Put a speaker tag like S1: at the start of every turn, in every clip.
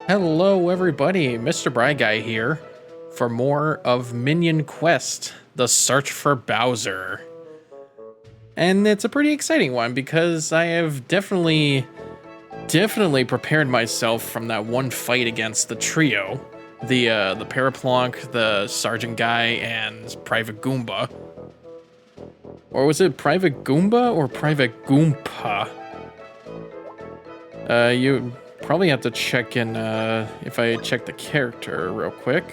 S1: Hello everybody, MisterBriGuy here for more of Minion Quest, the search for Bowser. And it's a pretty exciting one because I have definitely prepared myself from that one fight against the trio. The Paraplonk, the Sergeant Guy, and Private Goomba. Or was it Private Goomba or Private Goompa? You probably have to check in, if I check the character real quick.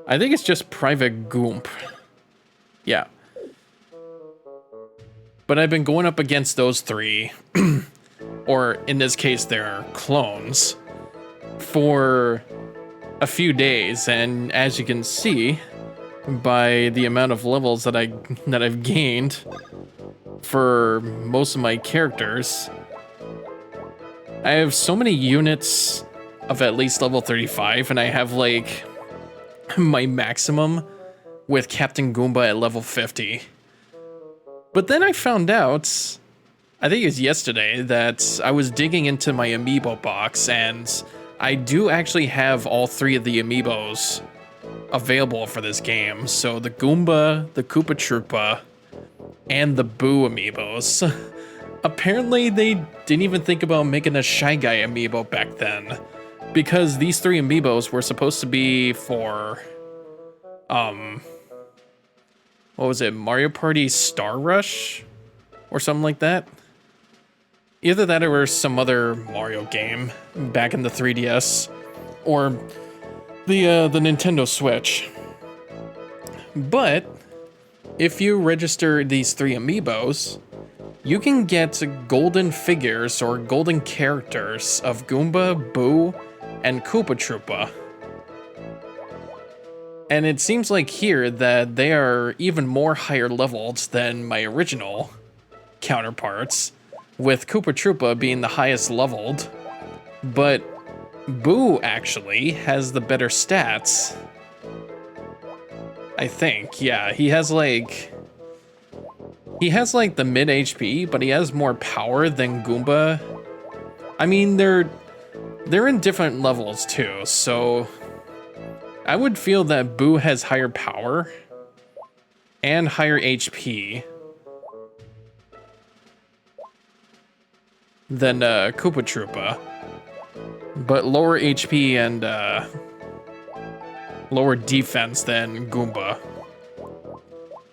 S1: I think it's just Private Goomp. Yeah. But I've been going up against those three, or in this case, they're clones, for a few days, and as you can see, by the amount of levels that I've gained for most of my characters, I have so many units of at least level 35, and I have like my maximum with Captain Goomba at level 50. But then I found out, I think it was yesterday, that I was digging into my amiibo box, and I do actually have all three of the amiibos available for this game. So the Goomba, the Koopa Troopa, and the Boo amiibos. Apparently they didn't even think about making a Shy Guy amiibo back then, because these three amiibos were supposed to be for, what was it, Mario Party Star Rush? Or something like that? Either that or some other Mario game back in the 3DS, or the Nintendo Switch. But if you register these three amiibos, you can get golden figures or golden characters of Goomba, Boo, and Koopa Troopa. And it seems like here that they are even more higher leveled than my original counterparts, with Koopa Troopa being the highest leveled. But Boo actually has the better stats. I think, yeah, he has like the mid HP, but he has more power than Goomba. I mean, they're in different levels too, so I would feel that Boo has higher power and higher HP than Koopa Troopa, but lower HP and lower defense than Goomba.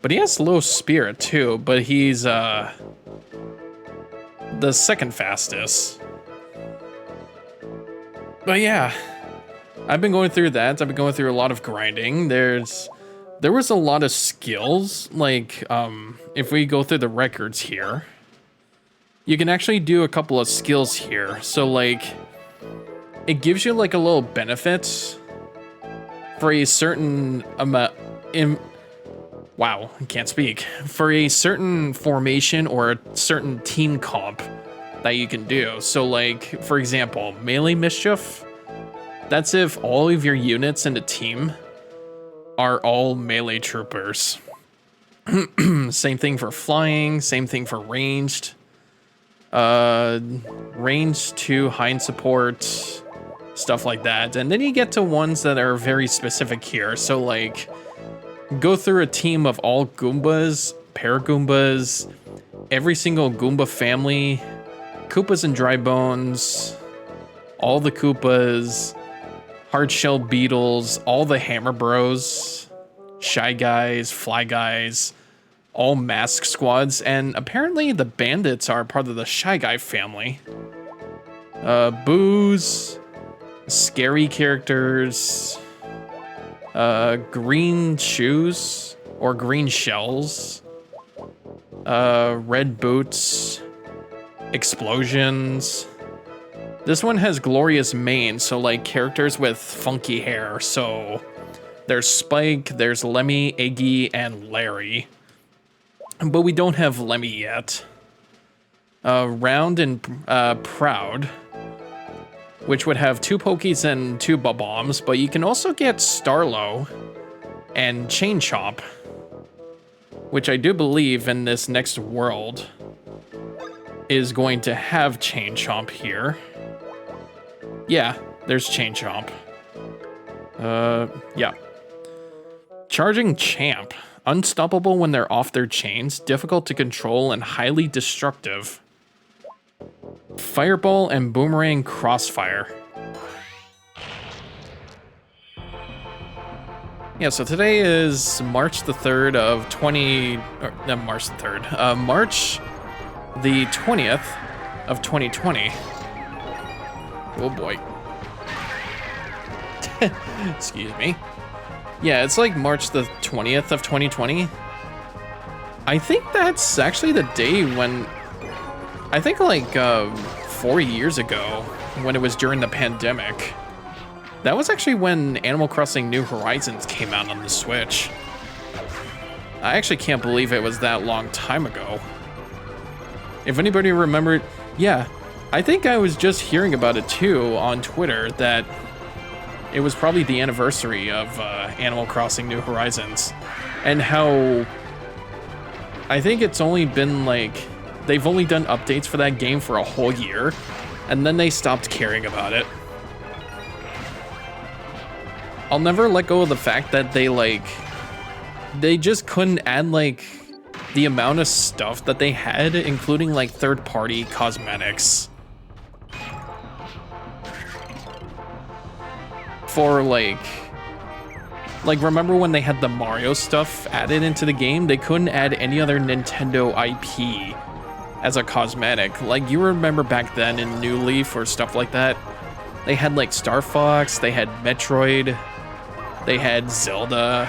S1: But he has low spirit too, but he's the second fastest. But yeah, I've been going through that. I've been going through a lot of grinding. There was a lot of skills, like if we go through the records here, you can actually do a couple of skills here. So like, it gives you like a little benefit for a certain amount wow, I can't speak. For a certain formation or a certain team comp that you can do. So like, for example, melee mischief, that's if all of your units in the team are all melee troopers. Same thing for flying, same thing for ranged. Range to hind support, stuff like that. And then you get to ones that are very specific here. So like, go through a team of all Goombas, Paragoombas, every single Goomba family, Koopas and Dry Bones, all the Koopas, Hardshell Beetles, all the Hammer Bros, Shy Guys, Fly Guys, all Mask Squads, and apparently the Bandits are part of the Shy Guy family. Boos, scary characters, green shoes or green shells, red boots, explosions. This one has glorious mane, so like characters with funky hair. So there's Spike, there's Lemmy, Iggy, and Larry. But we don't have Lemmy yet. Round and Proud, which would have 2 Pokies and 2 Bob-Bombs, but you can also get Starlo and Chain Chomp, which I do believe in this next world is going to have Chain Chomp here. Yeah, there's Chain Chomp. Yeah. Charging Champ. Unstoppable when they're off their chains, difficult to control, and highly destructive. Fireball and Boomerang Crossfire. Yeah, so today is March the 3rd of March the 3rd. March the 20th of 2020. Oh boy. Excuse me. Yeah, it's like March the 20th of 2020. I think that's actually the day when, I think like 4 years ago, when it was during the pandemic. That was actually when Animal Crossing New Horizons came out on the Switch. I actually can't believe it was that long time ago. If anybody remembered, yeah, I think I was just hearing about it too on Twitter that it was probably the anniversary of Animal Crossing New Horizons, and how I think it's only been like, they've only done updates for that game for a whole year, and then they stopped caring about it. I'll never let go of the fact that they just couldn't add like the amount of stuff that they had, including like third-party cosmetics. For like remember when they had the Mario stuff added into the game? They couldn't add any other Nintendo IP as a cosmetic. Like, you remember back then in New Leaf or stuff like that? They had like Star Fox, they had Metroid, they had Zelda.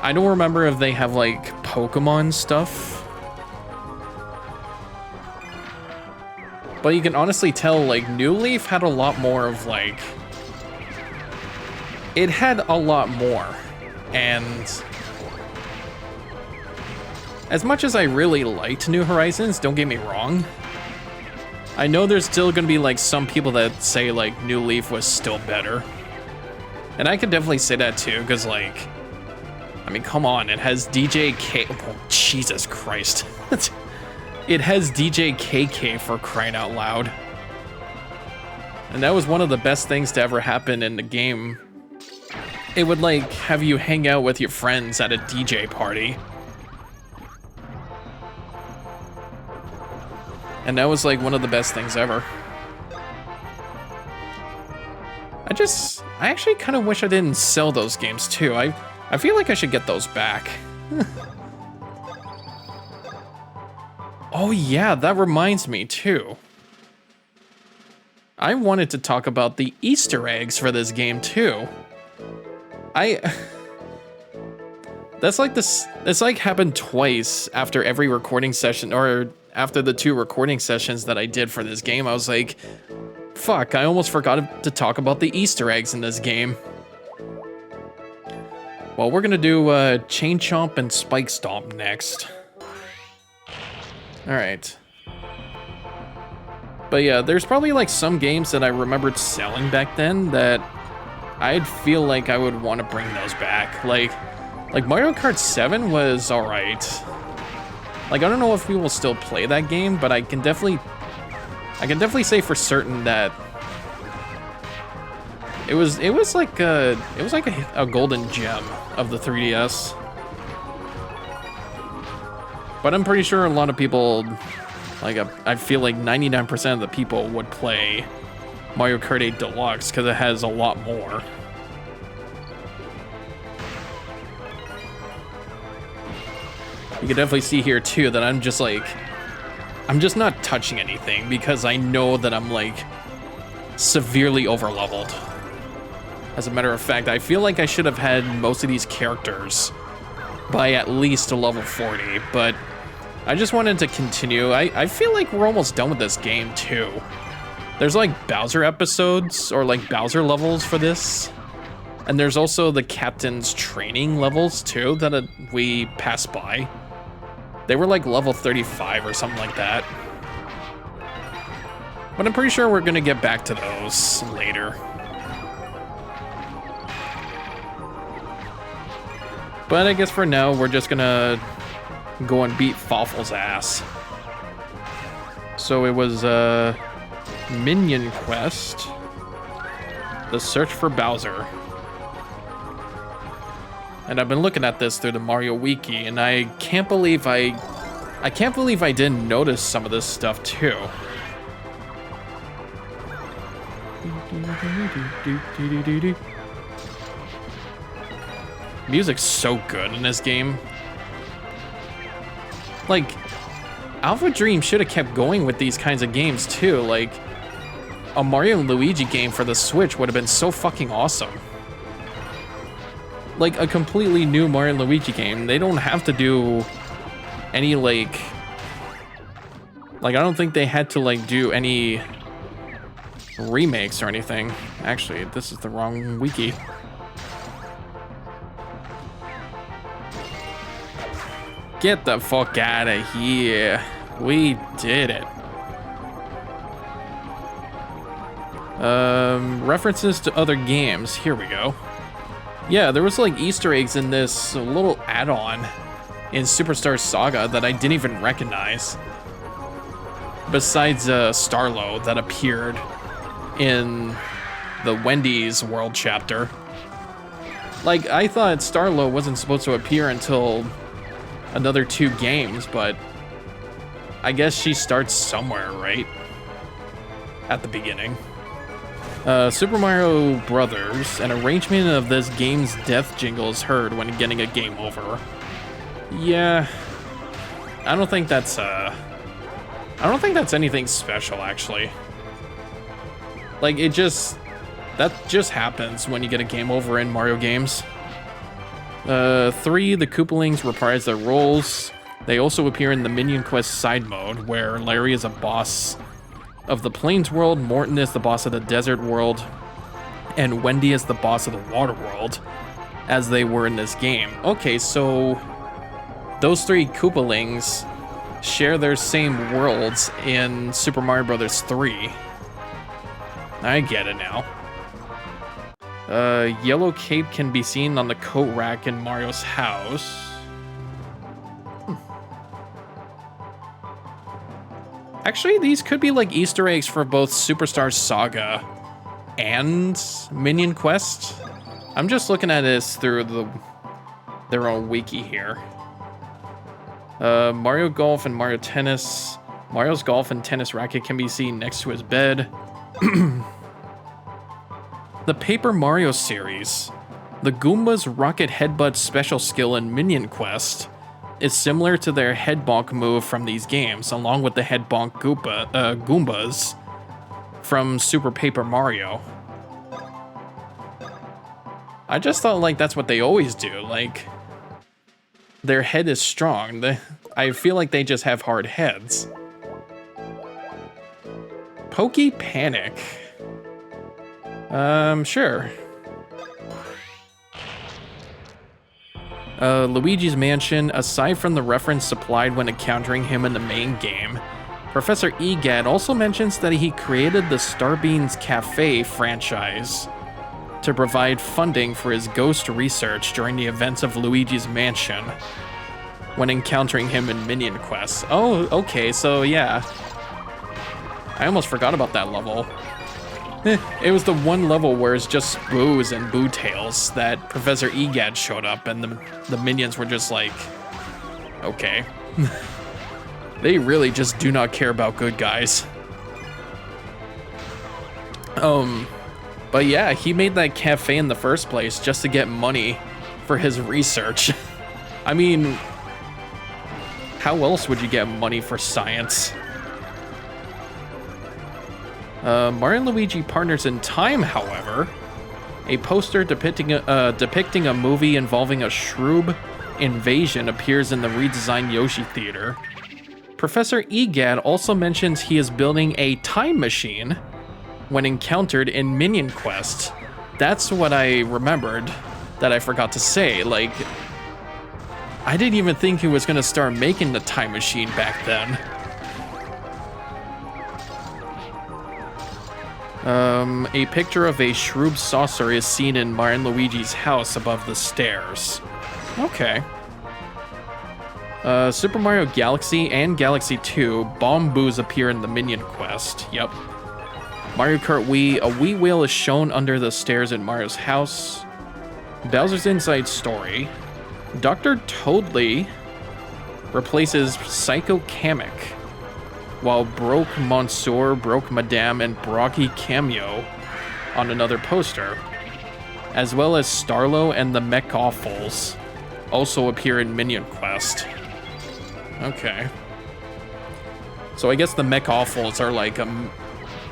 S1: I don't remember if they have like Pokemon stuff. But you can honestly tell like New Leaf had a lot more of like, it had a lot more. And as much as I really liked New Horizons, don't get me wrong, I know there's still gonna be like some people that say like New Leaf was still better. And I could definitely say that too, because like, I mean, come on, it has DJ K, oh, Jesus Christ. It has DJ KK for crying out loud. And that was one of the best things to ever happen in the game. It would like have you hang out with your friends at a DJ party. And that was like one of the best things ever. I actually kind of wish I didn't sell those games too. I feel like I should get those back. Oh yeah, that reminds me too. I wanted to talk about the Easter eggs for this game too. That's like happened twice after every recording session, or after the 2 recording sessions that I did for this game. I was like, fuck, I almost forgot to talk about the Easter eggs in this game. Well, we're gonna do Chain Chomp and Spike Stomp next. Alright. But yeah, there's probably like some games that I remembered selling back then that I'd feel like I would want to bring those back. Like Mario Kart 7 was alright. Like, I don't know if we will still play that game, but I can definitely say for certain that it was like a golden gem of the 3DS. But I'm pretty sure a lot of people, like, I feel like 99% of the people would play Mario Kart 8 Deluxe because it has a lot more. You can definitely see here too that I'm just not touching anything because I know that I'm like severely overleveled. As a matter of fact, I feel like I should have had most of these characters by at least a level 40, but I just wanted to continue. I feel like we're almost done with this game too. There's like Bowser episodes or like Bowser levels for this. And there's also the captain's training levels too that we passed by. They were like level 35 or something like that. But I'm pretty sure we're gonna get back to those later. But I guess for now, we're just gonna go and beat Fawful's ass. So it was Minion quest. The Search for Bowser. And I've been looking at this through the Mario Wiki, and I can't believe I didn't notice some of this stuff too. Music's so good in this game. Like, Alpha Dream should have kept going with these kinds of games too. Like, a Mario and Luigi game for the Switch would have been so fucking awesome. Like, a completely new Mario and Luigi game. They don't have to do any, like, I don't think they had to, like, do any remakes or anything. Actually, this is the wrong wiki. Get the fuck out of here. We did it. References to other games. Here we go. Yeah, there was like Easter eggs in this little add-on in Superstar Saga that I didn't even recognize. Besides Starlo that appeared in the Wendy's World chapter. Like, I thought Starlo wasn't supposed to appear until another 2 games, but I guess she starts somewhere, right? At the beginning. Super Mario Brothers, an arrangement of this game's death jingle is heard when getting a game over. Yeah, I don't think that's anything special, actually. Like, that just happens when you get a game over in Mario games. 3, the Koopalings reprise their roles. They also appear in the Minion Quest side mode, where Larry is a boss of the Plains world, Morton is the boss of the desert world, and Wendy is the boss of the water world, as they were in this game. Okay, so those 3 Koopalings share their same worlds in Super Mario Bros. 3. I get it now. Yellow cape can be seen on the coat rack in Mario's house. Actually, these could be like Easter eggs for both Superstar Saga and Minion Quest. I'm just looking at this through their own wiki here. Mario Golf and Mario Tennis. Mario's golf and tennis racket can be seen next to his bed. The Paper Mario series. The Goomba's Rocket Headbutt special skill in Minion Quest is similar to their head bonk move from these games, along with the head bonk Goombas from Super Paper Mario. I just thought, like, that's what they always do. Like, their head is strong. I feel like they just have hard heads. Pokey Panic. Sure. Luigi's Mansion, aside from the reference supplied when encountering him in the main game, Professor Egad also mentions that he created the Starbeans Cafe franchise to provide funding for his ghost research during the events of Luigi's Mansion when encountering him in Minion Quest. Oh, okay, so yeah. I almost forgot about that level. It was the one level where it's just Boos and Boo Tails that Professor Egad showed up, and the minions were just like, okay. They really just do not care about good guys. But yeah, he made that cafe in the first place just to get money for his research. I mean, how else would you get money for science? Mario and Luigi Partners in Time, however, a poster depicting a movie involving a Shroob invasion appears in the redesigned Yoshi Theater. Professor Egad also mentions he is building a time machine when encountered in Minion Quest. That's what I remembered that I forgot to say. Like, I didn't even think he was gonna start making the time machine back then. A picture of a Shroob saucer is seen in Mario and Luigi's house above the stairs. Okay. Super Mario Galaxy and Galaxy 2, Bomb Boos appear in the Minion Quest. Yep. Mario Kart Wii, a Wii wheel is shown under the stairs at Mario's house. Bowser's Inside Story. Dr. Toadley replaces Psycho Kamek, while Broke Monsieur, Broke Madame, and Brocky cameo on another poster, as well as Starlo and the Mech Awfuls also appear in Minion Quest. Okay. So I guess the Mech Awfuls are like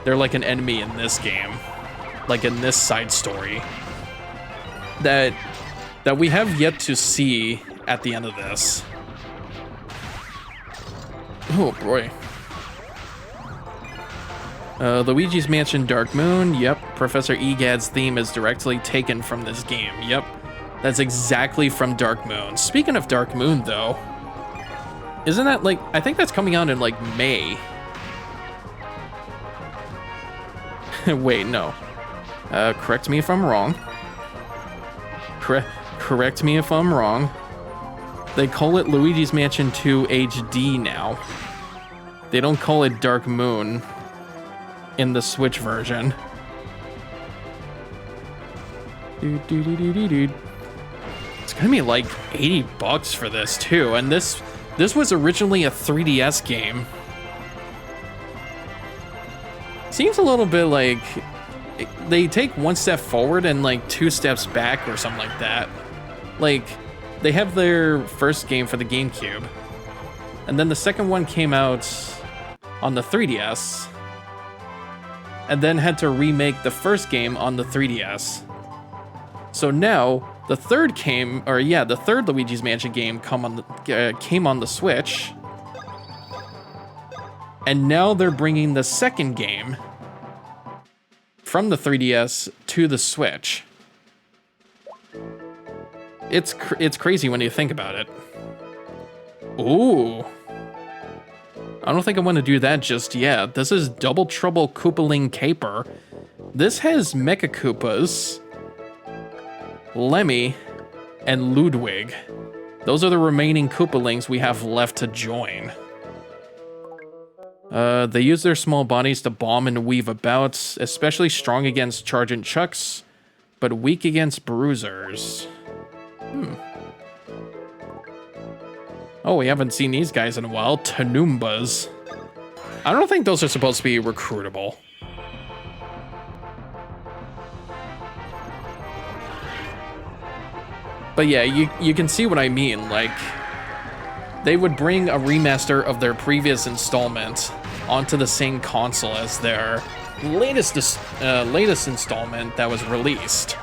S1: they're like an enemy in this game, like in this side story that we have yet to see at the end of this. Oh boy. Luigi's Mansion Dark Moon. Yep. Professor Egad's theme is directly taken from this game. Yep. That's exactly from Dark Moon. Speaking of Dark Moon, though, isn't that like, I think that's coming out in like May. Wait, no. Correct me if I'm wrong. Correct me if I'm wrong. They call it Luigi's Mansion 2 HD now. They don't call it Dark Moon in the Switch version. It's gonna be like $80 for this too, and this was originally a 3DS game. Seems a little bit like they take one step forward and like 2 steps back or something like that. Like, they have their first game for the GameCube, and then the second one came out on the 3DS, and then had to remake the first game on the 3DS. So now the third Luigi's Mansion game came on the Switch, and now they're bringing the second game from the 3DS to the Switch. It's crazy when you think about it. Ooh. I don't think I want to do that just yet. This is Double Trouble Koopaling Caper. This has Mecha Koopas, Lemmy, and Ludwig. Those are the remaining Koopalings we have left to join. They use their small bodies to bomb and weave about, especially strong against charging chucks, but weak against bruisers. Oh, we haven't seen these guys in a while. Tanoombas. I don't think those are supposed to be recruitable. But yeah, you can see what I mean. Like, they would bring a remaster of their previous installment onto the same console as their latest installment that was released.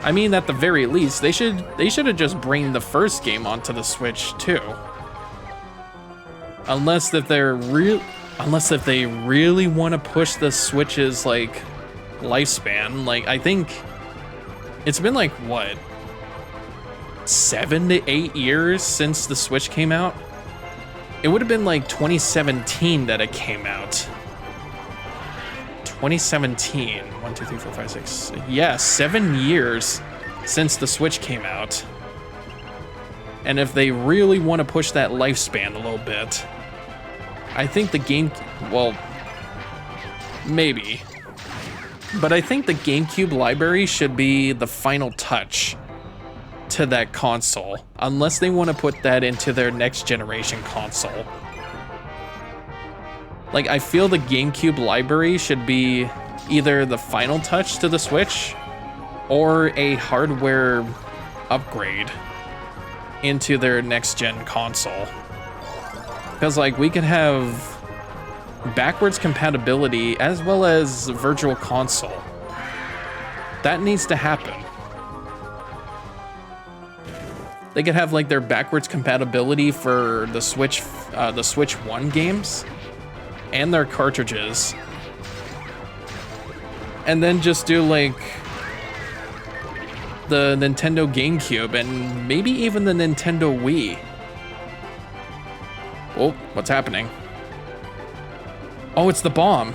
S1: I mean, at the very least, they should have just bring the first game onto the Switch too. Unless if they really want to push the Switch's like lifespan. Like, I think it's been like what, 7 to 8 years since the Switch came out. It would have been like 2017 that it came out. 2017. 1, 2, 3, 4, 5, 6. Yeah, 7 years since the Switch came out. And if they really want to push that lifespan a little bit, I think the game, well, maybe. But I think the GameCube library should be the final touch to that console, unless they want to put that into their next generation console. Like, I feel the GameCube library should be either the final touch to the Switch or a hardware upgrade into their next gen console. Because like, we could have backwards compatibility as well as virtual console. That needs to happen. They could have like their backwards compatibility for the Switch 1 games and their cartridges, and then just do like the Nintendo GameCube and maybe even the Nintendo Wii. Oh, what's happening? Oh, it's the bomb.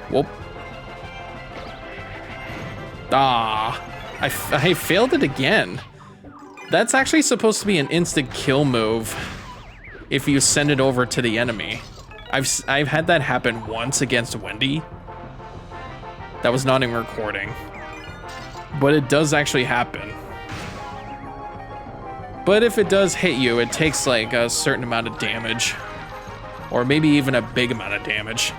S1: Whoop. Ah, I failed it again. That's actually supposed to be an instant kill move if you send it over to the enemy. I've had that happen once against Wendy. That was not in recording, but it does actually happen. But if it does hit you, it takes like a certain amount of damage, or maybe even a big amount of damage.